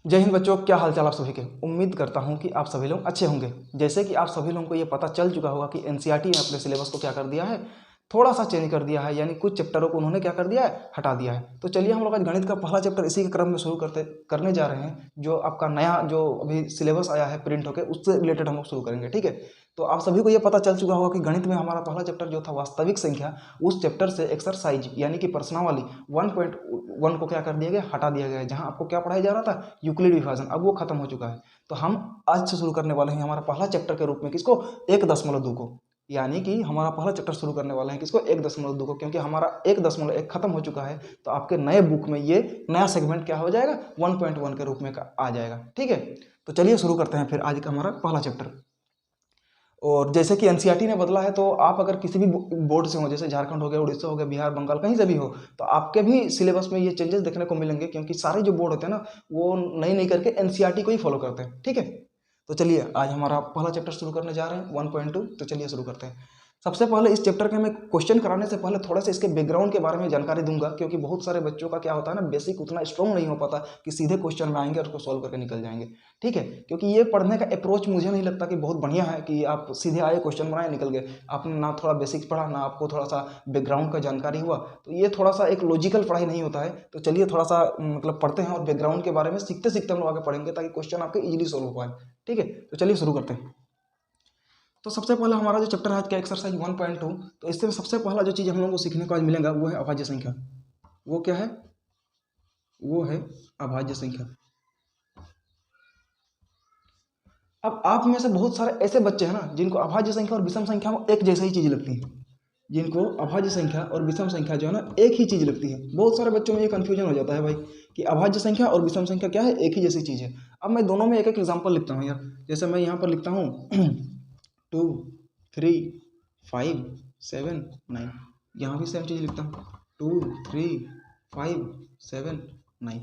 जय हिंद बच्चों, क्या हाल चाल आप सभी के। उम्मीद करता हूं कि आप सभी लोग अच्छे होंगे। जैसे कि आप सभी लोगों को ये पता चल चुका होगा कि एनसीईआरटी ने अपने सिलेबस को क्या कर दिया है, थोड़ा सा चेंज कर दिया है, यानी कुछ चैप्टरों को उन्होंने क्या कर दिया है, हटा दिया है। तो चलिए हम लोग आज गणित का पहला चैप्टर इसी के क्रम में शुरू करने जा रहे हैं। जो आपका नया जो अभी सिलेबस आया है प्रिंट होकर, उससे रिलेटेड हम लोग शुरू करेंगे, ठीक है। तो आप सभी को ये पता चल चुका होगा कि गणित में हमारा पहला चैप्टर जो था वास्तविक संख्या, उस चैप्टर से एक्सरसाइज यानी कि प्रश्नावली 1.1 को क्या कर दिया गया, हटा दिया गया है। जहां आपको क्या पढ़ाया जा रहा था, यूक्लिड विभाजन, अब वो खत्म हो चुका है। तो हम आज से शुरू करने वाले हैं हमारा पहला चैप्टर के रूप में किसको, 1.2 को, यानी कि हमारा पहला चैप्टर शुरू करने वाले हैं किसको, 1.2 को, क्योंकि हमारा 1.1 खत्म हो चुका है। तो आपके नए बुक में ये नया सेगमेंट क्या हो जाएगा, 1.1 के रूप में आ जाएगा, ठीक है। तो चलिए शुरू करते हैं फिर आज का हमारा पहला चैप्टर। और जैसे कि एनसीईआरटी ने बदला है, तो आप अगर किसी भी बोर्ड से हो, जैसे झारखंड हो गया, उड़ीसा हो गया, बिहार, बंगाल, कहीं से भी हो, तो आपके भी सिलेबस में ये चेंजेस देखने को मिलेंगे, क्योंकि सारे जो बोर्ड होते हैं ना, वो नई करके एनसीईआरटी को ही फॉलो करते हैं, ठीक है। तो चलिए आज हमारा पहला चैप्टर शुरू करने जा रहे हैं 1.2। तो चलिए शुरू करते हैं। सबसे पहले इस चैप्टर के हमें क्वेश्चन कराने से पहले थोड़ा सा इसके बैकग्राउंड के बारे में जानकारी दूंगा, क्योंकि बहुत सारे बच्चों का क्या होता है ना, बेसिक उतना स्ट्रॉन्ग नहीं हो पाता कि सीधे क्वेश्चन में आएंगे और उसको सॉल्व करके निकल जाएंगे, ठीक है। क्योंकि ये पढ़ने का अप्रोच मुझे नहीं लगता कि बहुत बढ़िया है कि आप सीधे आए, क्वेश्चन बनाए, निकल गए। आपने ना थोड़ा बेसिक्स पढ़ा, ना आपको थोड़ा सा बैकग्राउंड का जानकारी हुआ, तो ये थोड़ा सा एक लॉजिकल पढ़ाई नहीं होता है। तो चलिए थोड़ा सा मतलब पढ़ते हैं और बैकग्राउंड के बारे में सीखते सीखते हम लोग आगे पढ़ेंगे, ताकि क्वेश्चन आपके इजीली सॉल्व हो पाए, ठीक है। तो चलिए शुरू करते हैं। तो सबसे पहला हमारा जो चैप्टर है आज का एक्सरसाइज 1.2, तो इससे सबसे पहला जो चीज़ हम लोगों को सीखने को आज मिलेगा वो है अभाज्य संख्या। वो क्या है, वो है अभाज्य संख्या। अब आप में से बहुत सारे ऐसे बच्चे हैं ना, जिनको अभाज्य संख्या और विषम संख्या एक जैसा ही चीज़ लगती है। जिनको अभाज्य संख्या और विषम संख्या जो है ना, एक ही चीज़ लगती है। बहुत सारे बच्चों में ये कन्फ्यूजन हो जाता है भाई कि अभाज्य संख्या और विषम संख्या क्या है, एक ही जैसी चीज़ है। अब मैं दोनों में एक एक एग्जाम्पल लिखता हूँ यार। जैसे मैं यहाँ पर लिखता हूँ 2, 3, 5, 7, 9। यहाँ भी सेम चीज़ लिखता हूँ 2, 3, 5, 7, 9।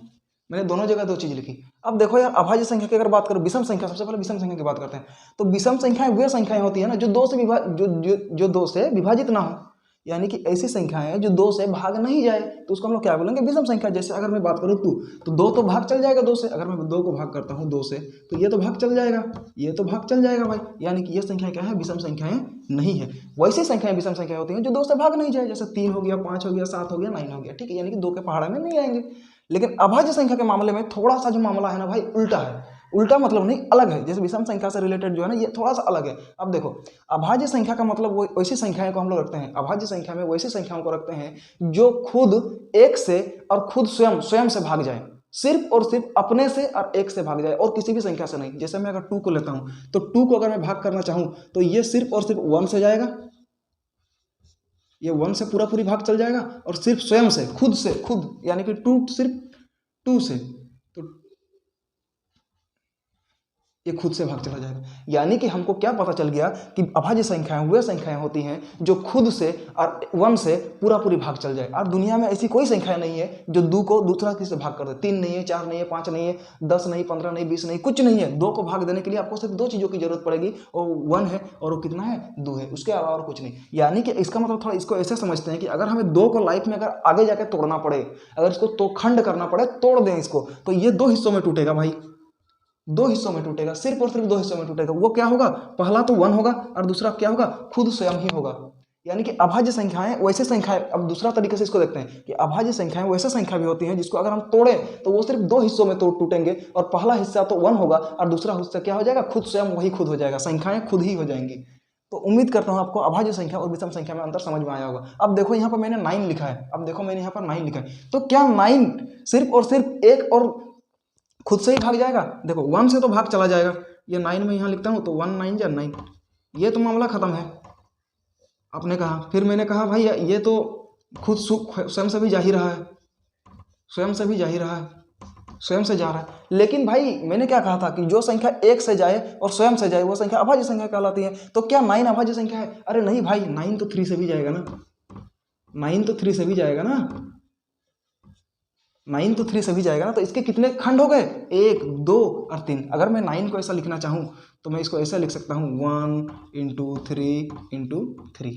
मैंने दोनों जगह दो चीज़ लिखी। अब देखो यार, अभाज्य संख्या की अगर बात करो, विषम संख्या, सबसे पहले विषम संख्या की बात करते हैं। तो विषम संख्याएं वे संख्याएं होती है ना जो दो से विभाजित ना हो, यानी कि ऐसी संख्याएं जो दो से भाग नहीं जाए, तो उसको हम लोग क्या बोलेंगे, विषम संख्या। जैसे अगर मैं बात करूँ 2, तो 2 तो भाग चल जाएगा 2 से। अगर मैं 2 को भाग करता हूँ 2 से, तो ये तो भाग चल जाएगा, ये तो भाग चल जाएगा भाई, यानी कि ये संख्या क्या है, विषम संख्याएं नहीं है। वैसी संख्याएं विषम संख्या होती हैं जो 2 से भाग नहीं जाए, जैसे 3 हो गया, 5 हो गया, 7 हो गया, 9 हो गया, ठीक है, यानी कि 2 के पहाड़ा में नहीं आएंगे। लेकिन अभाज्य संख्या के मामले में थोड़ा सा जो मामला है ना भाई, उल्टा है। उल्टा मतलब नहीं, अलग है। जैसे विषम संख्या से रिलेटेड जो है ना, ये थोड़ा सा अलग है। अब देखो, अभाज्य संख्या का मतलब वो वैसी संख्याएं को हम लोग रखते हैं, अभाज्य संख्या में वैसी संख्याओं को रखते हैं जो खुद एक से और खुद स्वयं से भाग जाए, सिर्फ और सिर्फ अपने से और एक से भाग जाए, और किसी भी संख्या से नहीं। जैसे मैं अगर 2 को लेता हूं, तो 2 को अगर मैं भाग करना चाहूं, तो ये सिर्फ और सिर्फ 1 से जाएगा, ये 1 से पूरा पूरी भाग चल जाएगा, और सिर्फ स्वयं से, खुद यानी कि 2 सिर्फ 2 से, तो ये खुद से भाग चला जाएगा। यानी कि हमको क्या पता चल गया कि अभाज्य संख्याएं वे संख्याएं होती हैं जो खुद से और 1 से पूरा पूरी भाग चल जाए। और दुनिया में ऐसी कोई संख्या नहीं है जो 2 को दूसरा किसी से भाग कर दे। 3 नहीं है, 4 नहीं है, 5 नहीं है, 10 नहीं, 15 नहीं, 20 नहीं, कुछ नहीं है। 2 को भाग देने के लिए आपको सिर्फ 2 चीज़ों की जरूरत पड़ेगी, और 1 है और वो कितना है, 2 है, उसके अलावा और कुछ नहीं। यानी कि इसका मतलब थोड़ा इसको ऐसे समझते हैं कि अगर हमें 2 को लाइफ में अगर आगे जाके तोड़ना पड़े, अगर इसको तो खंड करना पड़े, तोड़ दें इसको, तो ये 2 हिस्सों में टूटेगा भाई, 2 हिस्सों में टूटेगा, सिर्फ और सिर्फ 2 हिस्सों में टूटेगा। वो क्या होगा, पहला तो 1 होगा, और दूसरा क्या होगा, खुद स्वयं ही होगा। यानी कि अभाज्य संख्याएं वैसे संख्याएं, अब दूसरा तरीके से इसको देखते हैं कि अभाज्य संख्याएं वैसे संख्या भी होती हैं जिसको अगर हम तोड़ें तो वो सिर्फ 2 हिस्सों में टूटेंगे, और पहला हिस्सा तो 1 होगा और दूसरा हिस्सा क्या हो जाएगा, खुद स्वयं वही खुद हो जाएगा, संख्याएं खुद ही हो जाएंगी। तो उम्मीद करता हूं आपको अभाज्य संख्या और विषम संख्या में अंतर समझ में आया होगा। अब देखो यहाँ पर मैंने 9 लिखा है, अब देखो मैंने यहाँ पर 9 लिखा है, तो क्या 9 सिर्फ और सिर्फ एक और खुद से ही भाग जाएगा? देखो 1 से तो भाग चला जाएगा, ये 9 में यहाँ लिखता हूँ, तो 1 9 जा 9, ये तो मामला खत्म है। आपने कहा, फिर मैंने कहा भाई ये तो खुद स्वयं से भी जा ही रहा है, स्वयं से भी जा ही रहा है, स्वयं से जा रहा है। लेकिन भाई मैंने क्या कहा था कि जो संख्या एक से जाए और स्वयं से जाए वो संख्या अभाज्य संख्या कहलाती है। तो क्या 9 अभाज्य संख्या है? अरे नहीं भाई, 9 तो 3 से भी जाएगा ना, 9 तो 3 से भी जाएगा ना, 9 तो 3 से भी जाएगा ना। तो इसके कितने खंड हो गए, 1, 2 और 3। अगर मैं 9 को ऐसा लिखना चाहूँ तो मैं इसको ऐसा लिख सकता हूँ 1 × 3 × 3।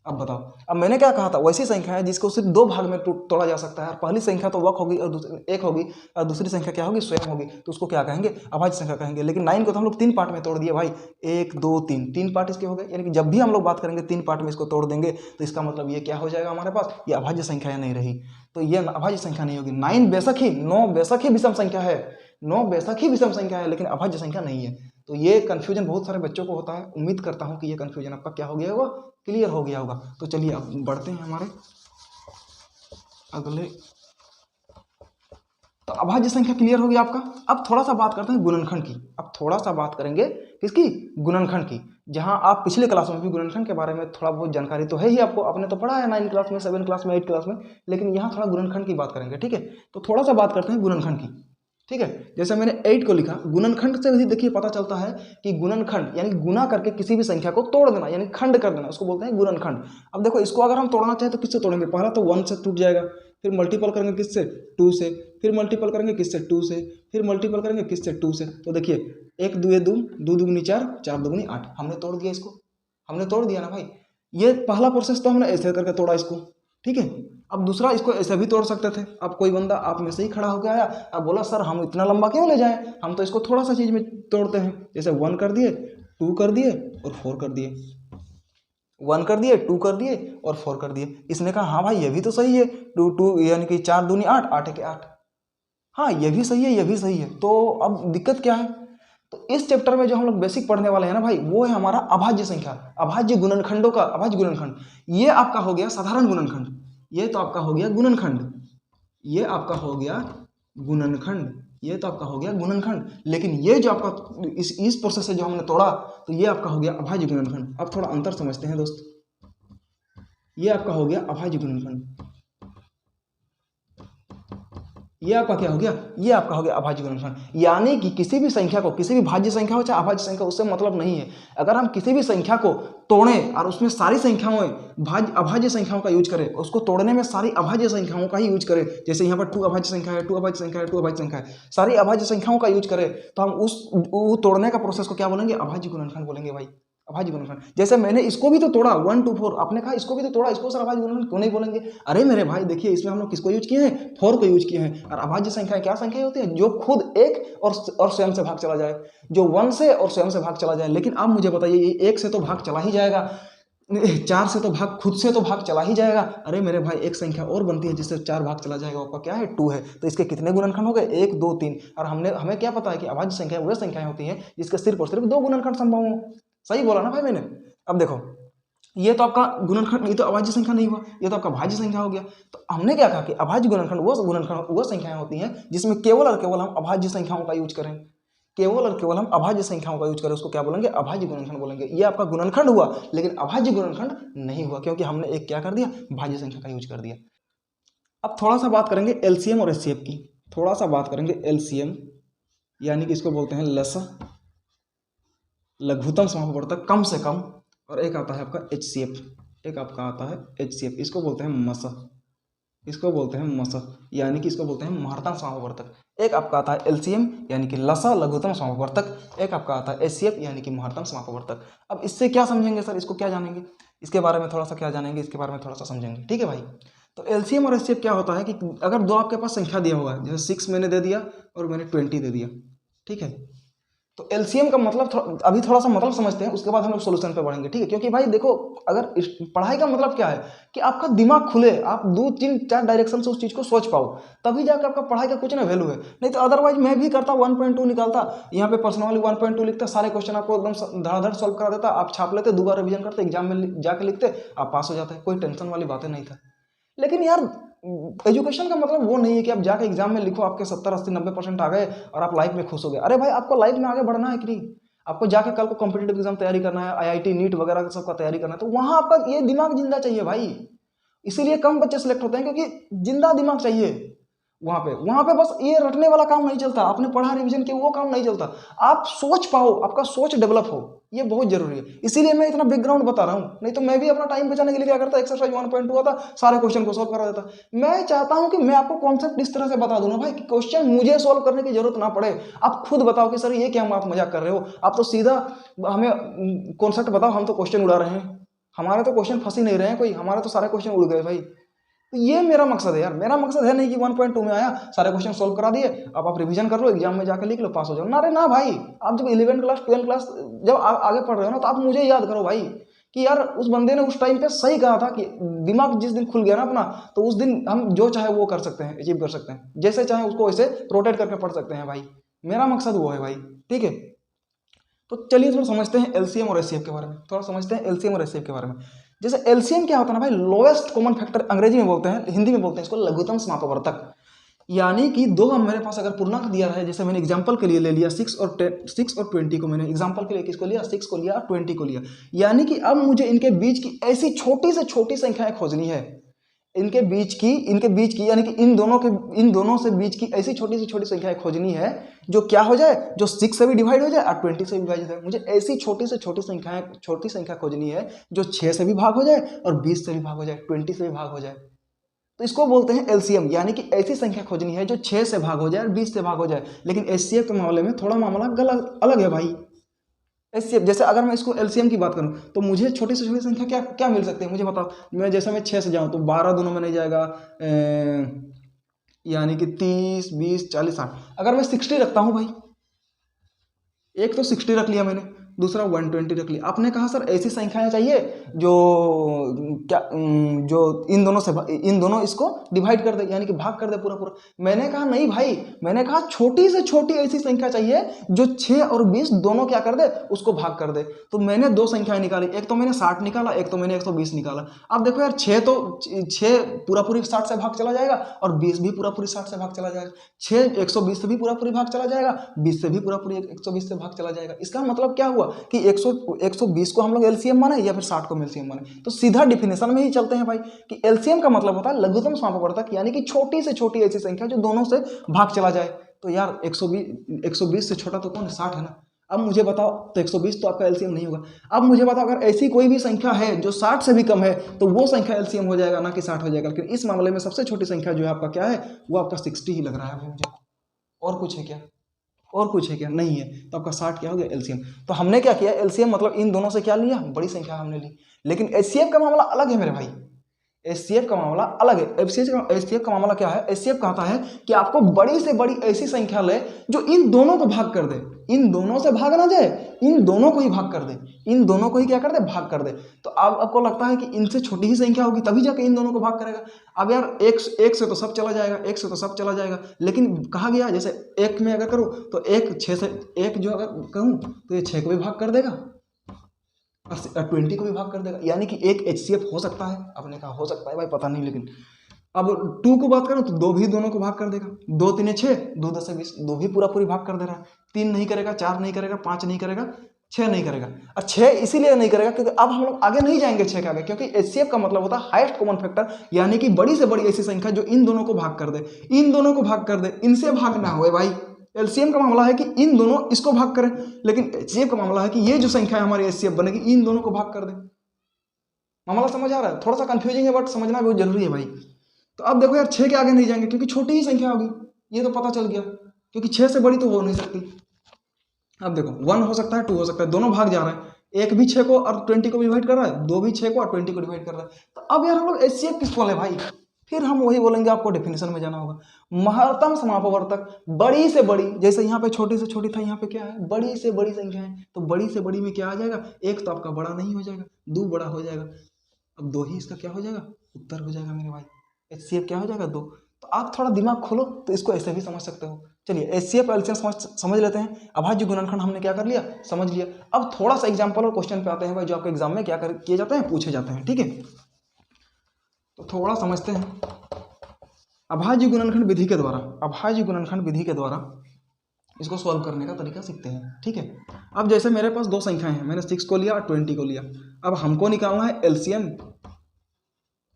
अब बताओ, अब मैंने क्या कहा था, वैसी संख्या है जिसको सिर्फ दो भाग में तोड़ा जा सकता है, और पहली संख्या तो वक होगी और दूसरी एक होगी, और दूसरी संख्या क्या होगी, स्वयं होगी, तो उसको क्या कहेंगे, अभाज्य संख्या कहेंगे। लेकिन 9 को तो हम लोग 3 पार्ट में तोड़ दिए भाई, 1 2 3, 3 पार्ट इसके हो गए, यानी कि जब भी हम लोग बात करेंगे 3 पार्ट में इसको तोड़ देंगे, तो इसका मतलब ये क्या हो जाएगा हमारे पास, ये अभाज्य संख्या नहीं रही, तो ये अभाज्य संख्या नहीं होगी। 9 बेशक ही विषम संख्या है, 9 बेशक ही विषम संख्या है, लेकिन अभाज्य संख्या नहीं है। तो ये कंफ्यूजन बहुत सारे बच्चों को होता है, उम्मीद करता हूँ कि ये कंफ्यूजन आपका क्या हो गया होगा, क्लियर हो गया होगा। तो चलिए अब बढ़ते हैं हमारे अगले। तो अभाज्य संख्या क्लियर हो गया आपका। अब थोड़ा सा बात करते हैं गुणनखंड की, अब थोड़ा सा बात करेंगे किसकी, गुणनखंड की, जहां आप पिछले क्लास में भी गुणनखंड के बारे में थोड़ा बहुत जानकारी तो है ही आपको, आपने तो पढ़ा है 9 क्लास में, 7 क्लास में, 8 क्लास में, लेकिन यहाँ थोड़ा गुणनखंड की बात करेंगे, ठीक है। तो थोड़ा सा बात करते हैं गुणनखंड की, ठीक है। जैसे मैंने 8 को लिखा, गुणनखंड से भी देखिए पता चलता है कि गुणनखंड यानी गुना करके किसी भी संख्या को तोड़ देना, यानी खंड कर देना, उसको बोलते हैं गुणनखंड। अब देखो इसको अगर हम तोड़ना चाहें तो किससे तोड़ेंगे, पहला तो 1 से टूट जाएगा, फिर मल्टीपल करेंगे किससे, 2 से, फिर मल्टीपल करेंगे किससे, 2 से, फिर मल्टीपल करेंगे किससे, 2 से। तो देखिए 1 2 2, 2 दूनी 4, 4 दूनी 8, हमने तोड़ दिया इसको, हमने तोड़ दिया ना भाई। ये पहला प्रोसेस तो हमने ऐसे करके तोड़ा इसको, ठीक है। अब दूसरा, इसको ऐसे भी तोड़ सकते थे। अब कोई बंदा आप में से ही खड़ा होकर आया, अब बोला सर हम इतना लंबा क्यों ले जाएं, हम तो इसको थोड़ा सा चीज में तोड़ते हैं, जैसे 1 कर दिए, 2 कर दिए और 4 कर दिए, 1 कर दिए, 2 कर दिए और 4 कर दिए। इसने कहा हाँ भाई ये भी तो सही है, 2 2 यानी कि 4 दूनी 8, 8 1 8, हाँ ये भी सही है, ये भी सही है। तो अब दिक्कत क्या है, तो इस चैप्टर में जो हम लोग बेसिक पढ़ने वाले हैं ना भाई, वो है हमारा अभाज्य संख्या, अभाज्य गुणनखंडों का अभाज्य गुणनखंड। ये आपका हो गया साधारण गुणनखंड, ये तो आपका हो गया गुणनखंड, ये आपका हो गया गुणनखंड, ये तो आपका हो गया गुणनखंड। लेकिन ये जो आपका इस प्रोसेस से जो हमने तोड़ा, तो ये आपका हो गया अभाज्य गुणनखंड। अब थोड़ा अंतर समझते हैं दोस्त, ये आपका हो गया अभाज्य गुणनखंड, ये आपका क्या हो गया, ये आपका हो गया अभाज्य गुणनखंड। यानी कि किसी भी संख्या को, किसी भी भाज्य संख्या हो चाहे अभाज्य संख्या, उससे मतलब नहीं है। अगर हम किसी भी संख्या को तोड़ें और उसमें सारी संख्याओं अभाज्य संख्याओं का यूज करें, उसको तोड़ने में सारी अभाज्य संख्याओं का ही यूज करें, जैसे यहाँ पर 2 अभाज्य संख्या है, 2 अभाज्य संख्या है, 2 अभाज्य संख्या है, सारी अभाज्य संख्याओं का यूज करें, तो हम उस तोड़ने का प्रोसेस को क्या बोलेंगे, अभाज्य गुणनखंड बोलेंगे भाई, अभाज्य गुणनखंड। जैसे मैंने इसको भी तो तोड़ा 1 2 4, आपने कहा इसको भी तो तोड़ा, इसको सर अभाज्य गुणनखंड क्यों नहीं बोलेंगे। अरे मेरे भाई देखिए, इसमें हम लोग किसको यूज किए हैं, 4 को यूज किए हैं। और अभाज्य संख्या क्या संख्या होती है, जो खुद 1 और स्वयं से भाग चला जाए, जो 1 से और स्वयं से भाग चला जाए। लेकिन आप मुझे बताइए, ये 1 से तो भाग चला ही जाएगा, 4 से तो भाग, खुद से तो भाग चला ही जाएगा। अरे मेरे भाई एक संख्या और बनती है जिससे 4 भाग चला जाएगा, आपका क्या है, 2 है। तो इसके कितने गुणनखंड हो गए, 1 2 3। और हमें क्या पता है कि अभाज्य संख्या वह संख्याएं होती हैं जिसके सिर्फ और सिर्फ 2 गुणनखंड संभव हो। सही बोला ना भाई मैंने। अब देखो, ये तो आपका गुणनखंड, ये तो अभाज्य संख्या नहीं हुआ, ये तो आपका भाज्य संख्या हो गया। तो हमने क्या कहा कि अभाज्य गुणनखंड वो संख्याएं होती हैं जिसमें केवल और केवल हम अभाज्य संख्याओं का यूज करें, केवल और केवल हम अभाज्य संख्याओं का यूज करें, उसको क्या बोलेंगे, अभाज्य गुणनखंड बोलेंगे। ये आपका गुणनखंड हुआ, लेकिन अभाज्य गुणनखंड नहीं हुआ, क्योंकि हमने एक क्या कर दिया, भाज्य संख्या का यूज कर दिया। अब थोड़ा सा बात करेंगे एलसीएम और एचसीएफ की, थोड़ा सा बात करेंगे एलसीएम, यानी कि इसको बोलते हैं लसा, लघुत्तम समापवर्तक, कम से कम। और एक आता है आपका एचसीएफ, एक आपका आता है एचसीएफ, इसको बोलते हैं मसा, इसको बोलते हैं मसा, यानी कि इसको बोलते हैं महत्तम समापवर्तक। एक आपका आता है एलसीएम यानी कि लसा लघुत्तम समापवर्तक, एक आपका आता है एचसीएफ यानी कि महत्तम समापवर्तक। अब इससे क्या समझेंगे सर, इसको क्या जानेंगे, इसके बारे में थोड़ा सा क्या जानेंगे, इसके बारे में थोड़ा सा समझेंगे, ठीक है भाई। तो एलसीएम और एचसीएफ क्या होता है कि अगर दो आपके पास संख्या दिया हुआ है, जैसे 6 मैंने दे दिया और मैंने 20 दे दिया, ठीक है। तो एलसीएम का मतलब अभी थोड़ा सा मतलब समझते हैं, उसके बाद हम लोग सोल्यूशन पे बढ़ेंगे, ठीक है। क्योंकि भाई देखो, अगर पढ़ाई का मतलब क्या है कि आपका दिमाग खुले, आप 2 3 4 डायरेक्शन से उस चीज को सोच पाओ, तभी जाकर आपका पढ़ाई का कुछ ना वैल्यू है। नहीं तो अदरवाइज मैं भी करता 1.2 निकालता, यहाँ पे पर्सनली 1.2 लिखता, सारे क्वेश्चन आपको एकदम धड़ाधड़ सॉल्व करा देता, आप छाप लेते, दोबारा रिवीजन करते, एग्जाम में जाके लिखते, आप पास हो जाते, कोई टेंशन वाली बातें नहीं था। लेकिन यार एजुकेशन का मतलब वो नहीं है कि आप जाके एग्जाम में लिखो, आपके 70 80 90% आ गए और आप लाइफ में खुश हो गए। अरे भाई आपको लाइफ में आगे बढ़ना है कि नहीं, आपको जाके कल को कॉम्पिटिटिव एग्जाम तैयारी करना है, आईआईटी नीट वगैरह सबका तैयारी करना है, तो वहां आपका ये दिमाग जिंदा चाहिए भाई। इसीलिए कम बच्चे सिलेक्ट होते हैं, क्योंकि जिंदा दिमाग चाहिए वहां पे बस ये रटने वाला काम नहीं चलता, आपने पढ़ा रिवीजन किया वो काम नहीं चलता, आप सोच पाओ, आपका सोच डेवलप हो, ये बहुत जरूरी है। इसीलिए मैं इतना बैकग्राउंड बता रहा हूँ, नहीं तो मैं भी अपना टाइम बचाने के लिए क्या करता, एक्सरसाइज 1.2 आता, सारे क्वेश्चन को सोल्व करा देता। मैं चाहता हूँ कि मैं आपको कॉन्सेप्ट इस तरह से बता दूं ना भाई कि क्वेश्चन मुझे सोल्व करने की जरूरत ना पड़े, आप खुद बताओ कि सर ये क्या आप मजाक कर रहे हो, आप तो सीधा हमें कॉन्सेप्ट बताओ, हम तो क्वेश्चन उड़ा रहे हैं। हमारे तो क्वेश्चन फंस ही नहीं रहे हैं कोई, हमारे तो सारे क्वेश्चन उड़ गए भाई। तो ये मेरा मकसद है यार, मेरा मकसद है नहीं कि 1.2 में आया सारे क्वेश्चन सोल्व करा दिए, अब आप रिवीजन कर लो, एग्जाम में जाकर लिख लो, पास हो जाओ। ना रे ना भाई, आप जब 11th क्लास 12th क्लास जब आगे पढ़ रहे हो ना, तो आप मुझे याद करो भाई कि यार उस बंदे ने उस टाइम पे सही कहा था कि दिमाग जिस दिन खुल गया ना अपना, तो उस दिन हम जो चाहे वो कर सकते हैं, अचीव कर सकते हैं, जैसे चाहे उसको वैसे रोटेट करके पढ़ सकते हैं भाई। मेरा मकसद वो है भाई, ठीक है। तो चलिए थोड़ा समझते हैं एलसीएम और एचसीएफ के बारे में, थोड़ा समझते हैं एलसीएम और एचसीएफ के बारे में। जैसे एलसीएम क्या होता है ना भाई, लोएस्ट कॉमन फैक्टर, अंग्रेजी में बोलते हैं, हिंदी में बोलते हैं इसको लघुत्तम समापवर्तक। यानी कि दो हम मेरे पास अगर पूर्णांक दिया है, जैसे मैंने एग्जांपल के लिए ले लिया 6 और 20 को, मैंने एग्जांपल के लिए किसको लिया, 6 को लिया, 20 को लिया। यानी कि अब मुझे इनके बीच की ऐसी छोटी से छोटी संख्याएं खोजनी है, इनके बीच की यानी कि इन दोनों से बीच की ऐसी छोटी से छोटी संख्याएं खोजनी है जो क्या हो जाए, जो 6 से भी डिवाइड हो जाए और 20 से भी डिवाइड हो जाए। मुझे ऐसी छोटी से छोटी संख्या खोजनी है जो 6 से भी भाग हो जाए और 20 से भी भाग हो जाए, 20 से भी भाग हो जाए। तो इसको बोलते हैं एलसीएम, यानी कि ऐसी संख्या खोजनी है जो 6 से भाग हो जाए और 20 से भाग हो जाए। लेकिन एचसीएफ के मामले में थोड़ा मामला अलग है भाई। एचसीएफ जैसे अगर मैं इसको एलसीएम की बात करूं तो मुझे छोटी से छोटी संख्या क्या क्या मिल सकती है, मुझे बताओ। मैं 6 से जाऊं तो 12 दोनों में नहीं जाएगा, यानी कि 30 20 40 60। अगर मैं 60 रखता हूं भाई, एक तो 60 रख लिया मैंने, दूसरा 120 रख लिया। आपने कहा सर ऐसी संख्याएं चाहिए जो जो इन दोनों इसको डिवाइड कर दे, यानी कि भाग कर दे पूरा पूरा। मैंने कहा नहीं भाई, मैंने कहा छोटी से छोटी ऐसी संख्या चाहिए जो 6 और 20 दोनों क्या कर दे, उसको भाग कर दे। तो मैंने दो संख्याएं निकाली, एक तो मैंने 60 निकाला, एक तो मैंने 120 निकाला। अब देखो यार, 6 पूरा पूरी 60 से भाग चला जाएगा और 20 भी पूरा पूरी 60 से भाग चला जाएगा। 6 120 से भी पूरा पूरी भाग चला जाएगा, 20 से भी पूरा पूरी 120 से भाग चला जाएगा। इसका मतलब क्या हुआ कि 120 को हम लोग एलसीएम माने या फिर 60 को एलसीएम माने। तो सीधा डिफिनेशन में ही चलते हैं भाई कि एलसीएम का मतलब होता है लघुत्तम समापवर्तक, यानी कि छोटी से छोटी ऐसी संख्या जो दोनों से भाग चला जाए। तो यार 120 से छोटा तो कौन है, 60 है ना। अब मुझे बताओ, तो 120 तो आपका एलसीएम नहीं होगा। अब मुझे बताओ, अगर ऐसी कोई भी संख्या है जो 60 से भी कम है तो वो संख्या एलसीएम हो जाएगा, ना कि 60 हो जाएगा। लेकिन इस मामले में सबसे छोटी संख्या जो है आपका क्या है, वो आपका 60 ही लग रहा है भाई मुझे। और कुछ है क्या, और कुछ है क्या, नहीं है। तो आपका 60 क्या हो गया, एलसीएम। तो हमने क्या किया, एलसीएम मतलब इन दोनों से क्या लिया, बड़ी संख्या हमने ली। लेकिन एचसीएफ का मामला अलग है मेरे भाई, एचसीएफ का मामला अलग है। एचसीएफ का मामला क्या है, एचसीएफ कहता है कि आपको बड़ी से बड़ी ऐसी संख्या ले जो इन दोनों को भाग कर दे, इन दोनों से भाग ना जाए, इन दोनों को ही भाग कर दे, इन दोनों को ही क्या कर दे, भाग कर दे। तो अब आपको लगता है कि इनसे छोटी ही संख्या होगी तभी जाके इन दोनों को भाग करेगा। अब यार एक से तो सब चला जाएगा, एक से तो सब चला जाएगा, लेकिन कहा गया जैसे एक में अगर करूँ तो एक 6 से एक जो अगर कहूँ तो ये 6 को भी भाग कर देगा और 20 को भी भाग कर देगा, यानी कि एक एचसीएफ हो सकता है। आपने कहा हो सकता है भाई, पता नहीं। लेकिन अब 2 को बात करो तो 2 भी दोनों को भाग कर देगा, 2 3 6, 2 10 20, 2 भी पूरा पूरी भाग कर दे रहा है। 3 नहीं करेगा, 4 नहीं करेगा, 5 नहीं करेगा, 6 नहीं करेगा। और 6 इसीलिए नहीं करेगा क्योंकि अब हम लोग आगे नहीं जाएंगे 6 के आगे, क्योंकि एचसीएफ का मतलब होता है हाईएस्ट कॉमन फैक्टर, यानी कि बड़ी से बड़ी ऐसी संख्या जो इन दोनों को भाग कर दे, इन दोनों को भाग कर दे, इनसे भाग ना होए भाई। एलसीएम का मामला है कि इन दोनों इसको भाग करें, लेकिन एचसीएफ का मामला है कि ये जो संख्या है हमारी एचसीएफ बनेगी, इन दोनों को भाग कर दे। मामला समझ आ रहा है, थोड़ा सा कंफ्यूजिंग है बट समझना बहुत जरूरी है भाई। तो अब देखो यार, 6 के आगे नहीं जाएंगे क्योंकि छोटी ही संख्या होगी, ये तो पता चल गया, क्योंकि 6 से बड़ी तो हो नहीं सकती। अब देखो 1 हो सकता है, 2 हो सकता है, दोनों भाग जा रहे हैं। एक भी 6 को और 20 को डिवाइड कर रहा है, 2 भी 6 को और 20 को डिवाइड कर रहा है। तो अब यार हम लोग एचसीएफ किसको ले भाई, फिर हम वही बोलेंगे, आपको डेफिनेशन में जाना होगा। महत्तम समापवर्तक, बड़ी से बड़ी, जैसे यहाँ पे छोटी से छोटी था, यहाँ पे क्या है, बड़ी से बड़ी संख्या है। तो बड़ी से बड़ी में क्या आ जाएगा, एक तो आपका बड़ा नहीं हो जाएगा, 2 बड़ा हो जाएगा। अब 2 ही इसका क्या हो जाएगा, उत्तर हो जाएगा मेरे भाई। एचसीएफ क्या हो जाएगा, 2। तो आप थोड़ा दिमाग खोलो तो इसको ऐसे भी समझ सकते हो। चलिए एचसीएफ एलसीएम समझ लेते हैं। अभाज्य गुणनखंड हमने क्या कर लिया, समझ लिया। अब थोड़ा सा एग्जांपल और क्वेश्चन पे आते हैं भाई, जो आपके एग्जाम में क्या किए जाते हैं, पूछे जाते हैं, ठीक है। तो थोड़ा समझते हैं अभाज्य गुणनखंड विधि के द्वारा, अभाज्य गुणनखंड विधि के द्वारा इसको सॉल्व करने का तरीका सीखते हैं, ठीक है। अब जैसे मेरे पास 2 संख्याएं हैं, मैंने 6 को लिया और 20 को लिया। अब हमको निकालना है एलसीएम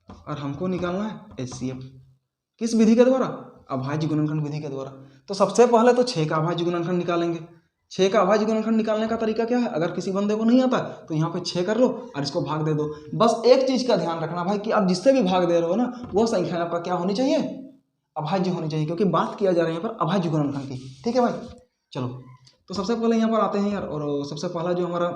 और हमको निकालना है एचसीएफ, किस विधि के द्वारा, अभाज्य गुणनखंड विधि के द्वारा। तो सबसे पहले तो 6 का अभाज्य गुणनखंड निकालेंगे। 6 का अभाज्य गुणनखंड निकालने का तरीका क्या है, अगर किसी बंदे को नहीं आता तो यहाँ पे 6 कर लो और इसको भाग दे दो। बस एक चीज का ध्यान रखना भाई कि आप जिससे भी भाग दे रहे हो ना, वो संख्या आपका क्या होनी चाहिए, अभाज्य होनी चाहिए, क्योंकि बात किया जा रहा है यहाँ पर अभाज्य गुणनखंड की, ठीक है भाई। चलो तो सबसे पहले यहाँ पर आते हैं यार, और सबसे पहला जो हमारा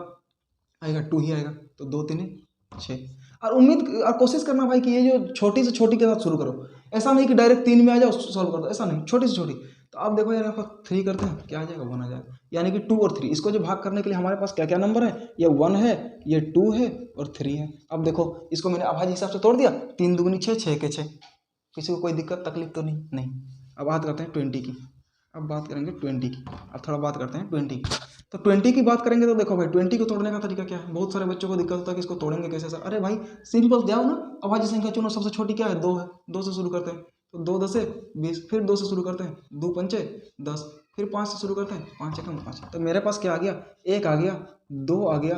आएगा 2 ही आएगा। तो 2 3 6। और उम्मीद और कोशिश करना भाई कि ये जो छोटी से छोटी के साथ शुरू करो, ऐसा नहीं कि डायरेक्ट 3 में आ जाओ सॉल्व कर दो, ऐसा नहीं, छोटी से छोटी। तो आप देखो यार यहाँ पर 3 करते हैं, क्या आ जाएगा 1 आ जाएगा, यानी कि 2 और 3। इसको जो भाग करने के लिए हमारे पास क्या क्या नंबर है, ये 1 है, ये 2 है और 3 है। अब देखो इसको मैंने अभाज्य हिसाब से तोड़ दिया, 3 दूनी 6, 6 के 6। किसी को कोई दिक्कत तकलीफ तो नहीं। अब बात करते हैं 20 की। अब बात करेंगे 20 की। अब थोड़ा बात करते हैं 20 की। तो 20 की बात करेंगे तो देखो भाई 20 को तोड़ने का तरीका क्या है। बहुत सारे बच्चों को दिक्कत होता है कि इसको तोड़ेंगे कैसे सर। अरे भाई सिंपल जाओ ना, अभाज्य संख्या चुनो, सबसे छोटी क्या है 2 है, 2 से शुरू करते हैं। तो 2 10 20, फिर 2 से शुरू करते हैं, 2 पंचे 10, फिर 5 से शुरू करते हैं, 5 एकम 5। तो मेरे पास क्या आ गया, 1 आ गया, 2 आ गया,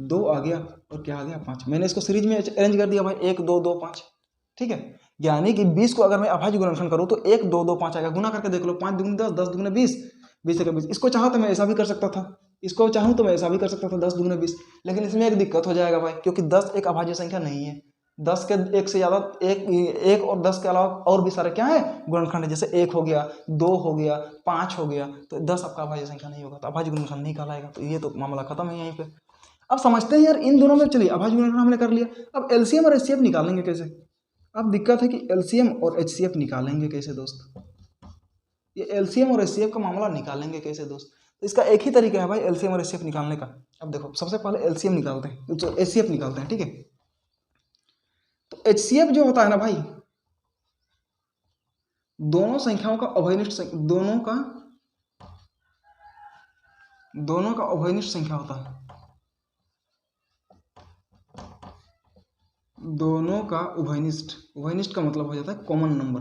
2 आ गया और क्या आ गया 5। मैंने इसको सीरीज में अरेंज कर दिया भाई, 1 2 2 5। ठीक है, यानी कि 20 को अगर मैं अभाज्य गुणनफल करूँ तो 1 2 2 5 आएगा। गुना करके देख लो, 5 दूनी 10, 10 दूनी 20, 20 एक 20। इसको चाहो तो मैं ऐसा भी कर सकता था, इसको चाहूँ तो मैं ऐसा भी कर सकता था, 10 दूनी 20। लेकिन इसमें एक दिक्कत हो जाएगा भाई, क्योंकि 10 एक अभाज्य संख्या नहीं है। 10 के एक से ज़्यादा एक और 10 के अलावा और भी सारे क्या है गुणनखंड है, जैसे 1 हो गया, 2 हो गया, 5 हो गया। तो 10 आपका अभाज्य संख्या नहीं होगा, तो अभाज्य गुणनखंड नहीं कहलाएगा। तो ये तो मामला खत्म है यहीं पे। अब समझते हैं यार इन दोनों में, चलिए अभाज्य गुणनखंड हमने कर लिया, अब एलसीएम और एचसीएफ निकालेंगे कैसे। अब दिक्कत है कि एलसीएम और एचसीएफ निकालेंगे कैसे दोस्त। ये एलसीएम और एचसीएफ का मामला निकालेंगे कैसे दोस्त। तो इसका एक ही तरीका है भाई एलसीएम और एचसीएफ निकालने का। अब देखो सबसे पहले एलसीएम निकालते हैं, तो एचसीएफ निकालते हैं। ठीक है, तो एचसीएफ जो होता है ना भाई, दोनों संख्याओं का अवयनिष्ठ, दोनों का अवयनिष्ठ संख्या होता है। दोनों का उभयनिष्ठ, उभयनिष्ठ का मतलब हो जाता है कॉमन नंबर।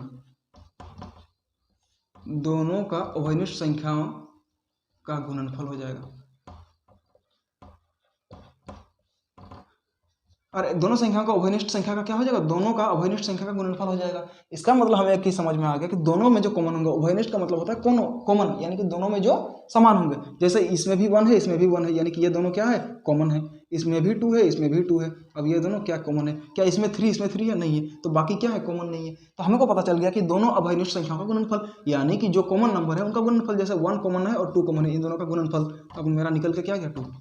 दोनों का उभयनिष्ठ संख्याओं का गुणनफल हो जाएगा। और दोनों संख्याओं का उभयनिष्ठ संख्या का क्या हो जाएगा, दोनों का उभयनिष्ठ संख्या का गुणनफल हो जाएगा। इसका मतलब हमें एक ही समझ में आ गया कि दोनों में जो कॉमन होंगे, उभयनिष्ठ का मतलब होता है कॉमन, यानी कि दोनों में जो समान होंगे। जैसे इसमें भी 1 है, इसमें भी 1 है, यानी कि ये दोनों क्या है कॉमन है। इसमें भी 2 है, इसमें भी 2 है। अब ये दोनों क्या कॉमन है, क्या इसमें 3, इसमें 3 है, नहीं है, तो बाकी क्या है कॉमन नहीं है। तो हमें को पता चल गया कि दोनों अभयनिष्ठ संख्याओं का गुणनफल, यानी कि जो कॉमन नंबर है उनका गुणनफल, जैसे 1 कॉमन है और 2 कॉमन है, इन दोनों का गुणनफल। अब मेरा निकल के क्या गया 2।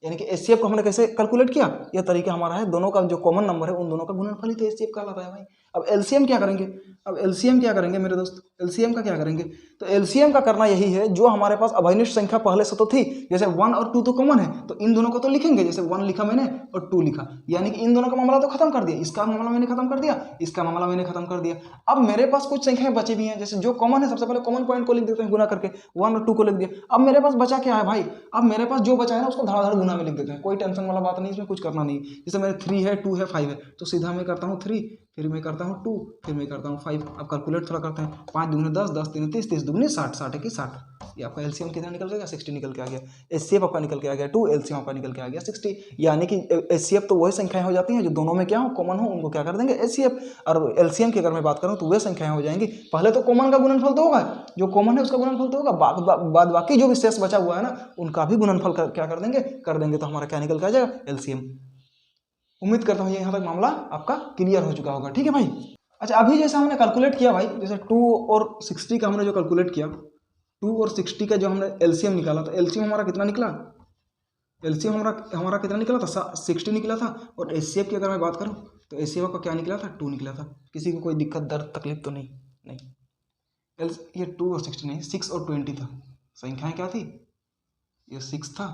यानी कि एचसीएफ को हमने कैसे कैलकुलेट किया, यह तरीका हमारा है, दोनों का जो कॉमन नंबर है उन दोनों का गुणनफल ही तो एचसीएफ कहलाता है भाई। अब एलसीएम क्या करेंगे, अब एलसीएम क्या करेंगे मेरे दोस्त, एलसीएम का क्या करेंगे। तो एलसीएम का करना यही है, जो हमारे पास अभयनिष्ठ संख्या पहले से तो थी, जैसे 1 और 2 तो कॉमन है, तो इन दोनों को तो लिखेंगे, जैसे 1 लिखा मैंने और 2 लिखा, यानी कि इन दोनों का मामला तो खत्म कर दिया। इसका मामला मैंने खत्म कर दिया, इसका मामला मैंने खत्म कर दिया। अब मेरे पास कुछ संख्याएं बची भी हैं, जैसे जो कॉमन है सबसे पहले कॉमन पॉइंट को लिख देते हैं गुना करके, 1 और 2 को लिख दिया। अब मेरे पास बचा क्या है भाई, अब मेरे पास जो बचा है ना उसको धड़ाधड़ गुना में लिख देते हैं, कोई टेंशन वाला बात नहीं, इसमें कुछ करना नहीं। जैसे मेरे 3 है, 2 है, 5 है, तो सीधा मैं करता हूँ 3, फिर मैं करता हूँ 2, फिर मैं करता हूँ 5। अब कैलकुलेट थोड़ा करते हैं, 5 दूनी 10, 10 तीन 30, 30 दूनी 60, 60 की 60। ये आपका एलसीएम कितना निकल गया, 60 निकल के आ गया। एचसीएफ आपका निकल के आ गया 2, एलसीएम आपका निकल के आ गया 60। यानी कि एचसीएफ तो वही संख्याएं हो जाती हैं जो दोनों में क्या हो कॉमन हो, उनको क्या कर देंगे एचसीएफ। और एलसीएम की अगर मैं बात करूँ तो वे संख्याएं हो जाएंगी, पहले तो कॉमन का गुणनफल तो होगा, जो कॉमन है उसका गुणनफल तो होगा, बाद बाकी जो भी शेष बचा हुआ है ना उनका भी गुणनफल क्या कर देंगे, तो हमारा क्या निकल के आ जाएगा एलसीएम। उम्मीद करता हूँ ये यहाँ तक मामला आपका क्लियर हो चुका होगा। ठीक है भाई। अच्छा, अभी जैसे हमने कैलकुलेट किया भाई, जैसे 2 और 60 का हमने जो कैलकुलेट किया, 2 और 60 का जो हमने एलसीएम निकाला, तो एलसीएम हमारा कितना निकला, एलसीएम हमारा कितना निकला था 60 निकला था। और एचसीएफ की अगर मैं बात करूँ तो एचसीएफ का क्या निकला था 2 निकला था। किसी को कोई दिक्कत दर्द तकलीफ तो नहीं। ये 2 और 60 नहीं, 6 और 20 था। संख्याएं क्या थी, ये 6 था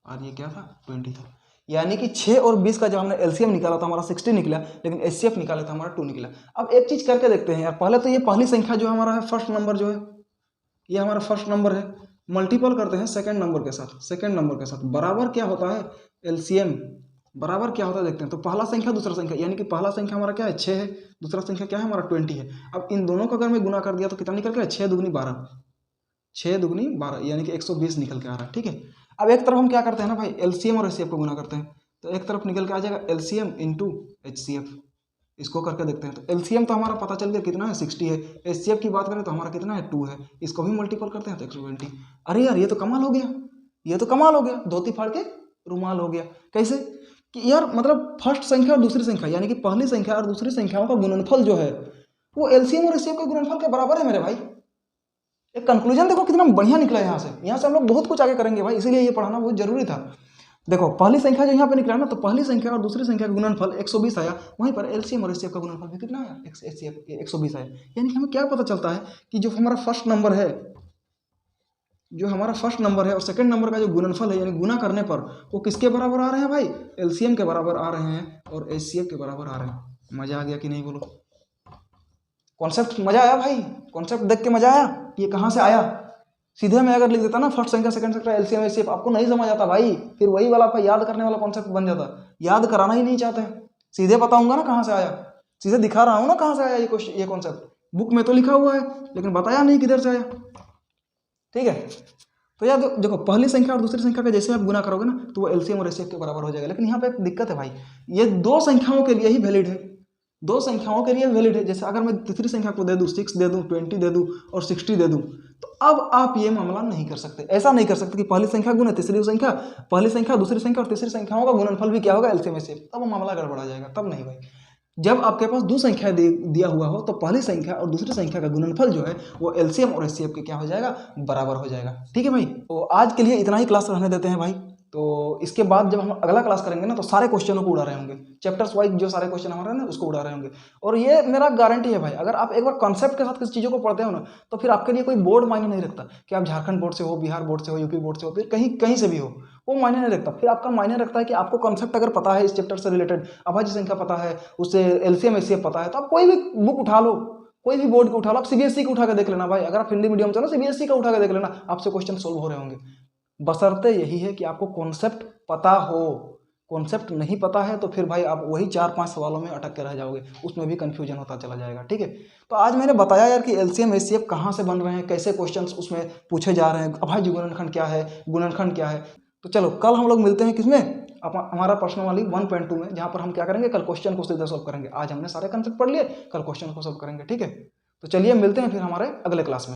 और ये क्या था 20 था। यानी कि 6 और 20 का जब हमने एलसीएम निकाला था हमारा 60 निकला, लेकिन एचसीएफ निकाला था हमारा 2 निकला। अब एक चीज करके देखते हैं यार, पहले तो ये पहली संख्या जो हमारा है फर्स्ट नंबर जो है, ये हमारा फर्स्ट नंबर है, मल्टीपल करते हैं सेकंड नंबर के साथ, बराबर क्या होता है एलसीएम, बराबर क्या होता है देखते हैं। तो पहला संख्या दूसरा संख्या, यानी कि पहला संख्या हमारा क्या है 6 है, दूसरा संख्या क्या है हमारा 20 है। अब इन दोनों को अगर मैं गुना कर दिया तो कितना निकल गया 6 दूनी 12, 6 दूनी 12, यानी कि 120 निकल के आ रहा है। ठीक है, अब एक तरफ हम क्या करते हैं ना भाई, एलसीएम और एचसीएफ को गुना करते हैं, तो एक तरफ निकल के आ जाएगा एलसीएम इंटू एचसीएफ। इसको करके देखते हैं, तो एलसीएम तो हमारा पता चल गया कितना है 60 है, एचसीएफ की बात करें तो हमारा कितना है 2 है, इसको भी मल्टीपल करते हैं तो 120। अरे यार ये तो कमाल हो गया, ये तो कमाल हो गया, धोती फाड़ के रुमाल हो गया। कैसे कि यार मतलब फर्स्ट संख्या और दूसरी संख्या, यानी कि पहली संख्या और दूसरी संख्याओं का गुणनफल जो है वो एलसीएम और एचसीएफ के गुणनफल के बराबर है मेरे भाई। एक कंक्लूजन देखो कितना बढ़िया निकला यहाँ से हम लोग बहुत कुछ आगे करेंगे भाई, इसीलिए ये पढ़ाना बहुत जरूरी था। देखो पहली संख्या जो यहाँ पे निकला ना, तो पहली संख्या और दूसरी संख्या का गुणनफल 120 आया, वहीं पर एलसीएम और एचसीएफ का गुणनफल भी कितना आया, 120 आया। यानी कि हमें क्या पता चलता है कि जो हमारा फर्स्ट नंबर है, और सेकंड नंबर का जो गुणनफल है, यानी गुना करने पर वो किसके बराबर आ रहे हैं भाई, एलसीएम के बराबर आ रहे हैं और एचसीएफ के बराबर आ रहे हैं। मजा आ गया कि नहीं बोलो? कॉन्सेप्ट मजा आया भाई? कॉन्सेप्ट देख के मजा आया? ये कहाँ से आया? सीधे मैं अगर लिख देता ना फर्स्ट संख्या सेकंड संख्या एलसीएम एचसीएफ, आपको नहीं समझ आता भाई, फिर वही वाला आपका याद करने वाला कॉन्सेप्ट बन जाता। याद कराना ही नहीं चाहते, सीधे बताऊंगा ना कहाँ से आया, सीधे दिखा रहा हूँ ना कहाँ से आया ये कॉन्सेप्ट। बुक में तो लिखा हुआ है लेकिन बताया नहीं किधर से आया। ठीक है, तो यार देखो पहली संख्या और दूसरी संख्या का जैसे आप गुना करोगे ना, तो वो एलसीएम और एचसीएफ के बराबर हो जाएगा। लेकिन यहाँ पे एक दिक्कत है भाई, ये दो संख्याओं के लिए ही वैलिड है, दो संख्याओं के लिए वैलिड है। जैसे अगर मैं तीसरी संख्या को दे दूं 6 दे दूं 20 दे दूं और 60 दे दूं, तो अब आप ये मामला नहीं कर सकते, ऐसा नहीं कर सकते कि पहली संख्या गुना तीसरी संख्या, पहली संख्या दूसरी संख्या और तीसरी संख्याओं का गुणनफल भी क्या होगा, एलसीएम एचसीएफ। तब वो मामला गड़बड़ा जाएगा, तब नहीं भाई। जब आपके पास दो संख्या दिया हुआ हो, तो पहली संख्या और दूसरी संख्या का गुणनफल जो है वो एलसीएम और एचसीएफ के क्या हो जाएगा, बराबर हो जाएगा। ठीक है भाई, तो आज के लिए इतना ही क्लास रहने देते हैं भाई। तो इसके बाद जब हम अगला क्लास करेंगे ना, तो सारे क्वेश्चनों को उड़ा रहे होंगे, चैप्टर्स वाइज जो सारे क्वेश्चन हमारे हैं ना उसको उड़ा रहे होंगे। और ये मेरा गारंटी है भाई, अगर आप एक बार कॉन्सेप्ट के साथ किसी चीज़ों को पढ़ते हो ना, तो फिर आपके लिए कोई बोर्ड मायने नहीं रखता कि आप झारखंड बोर्ड से हो, बिहार बोर्ड से हो, यूपी बोर्ड से हो, फिर कहीं कहीं से भी हो, वो मायने नहीं रखता। फिर आपका मायने रखता है कि आपको कॉन्सेप्ट अगर पता है इस चैप्टर से रिलेटेड, अभाज्य संख्या पता है, उससे एलसीएम एचसीएफ पता है, तो आप कोई भी बुक उठा लो, कोई भी बोर्ड को उठा लो, आप सीबीएसई का उठा के देख लेना भाई। अगर आप हिंदी मीडियम से ना, सीबीएसई का उठा के देख लेना, आपसे क्वेश्चन सोल्व हो रहे होंगे। बशर्ते यही है कि आपको कॉन्सेप्ट पता हो। कॉन्सेप्ट नहीं पता है तो फिर भाई आप वही 4-5 सवालों में अटक के रह जाओगे, उसमें भी कंफ्यूजन होता चला जाएगा। ठीक है, तो आज मैंने बताया यार कि एलसीएम एचसीएफ कहाँ से बन रहे हैं, कैसे क्वेश्चंस उसमें पूछे जा रहे हैं, अभाज्य गुणनखंड क्या है, गुणनखंड क्या है। तो चलो कल हम लोग मिलते हैं किसमें, हमारा प्रश्न वाली 1.2 में, जहाँ पर हम क्या करेंगे, कल क्वेश्चन को सीधे सॉल्व करेंगे। आज हमने सारे कंसेप्ट पढ़ लिए, कल क्वेश्चन को सॉल्व करेंगे। ठीक है, तो चलिए मिलते हैं फिर हमारे अगले क्लास में।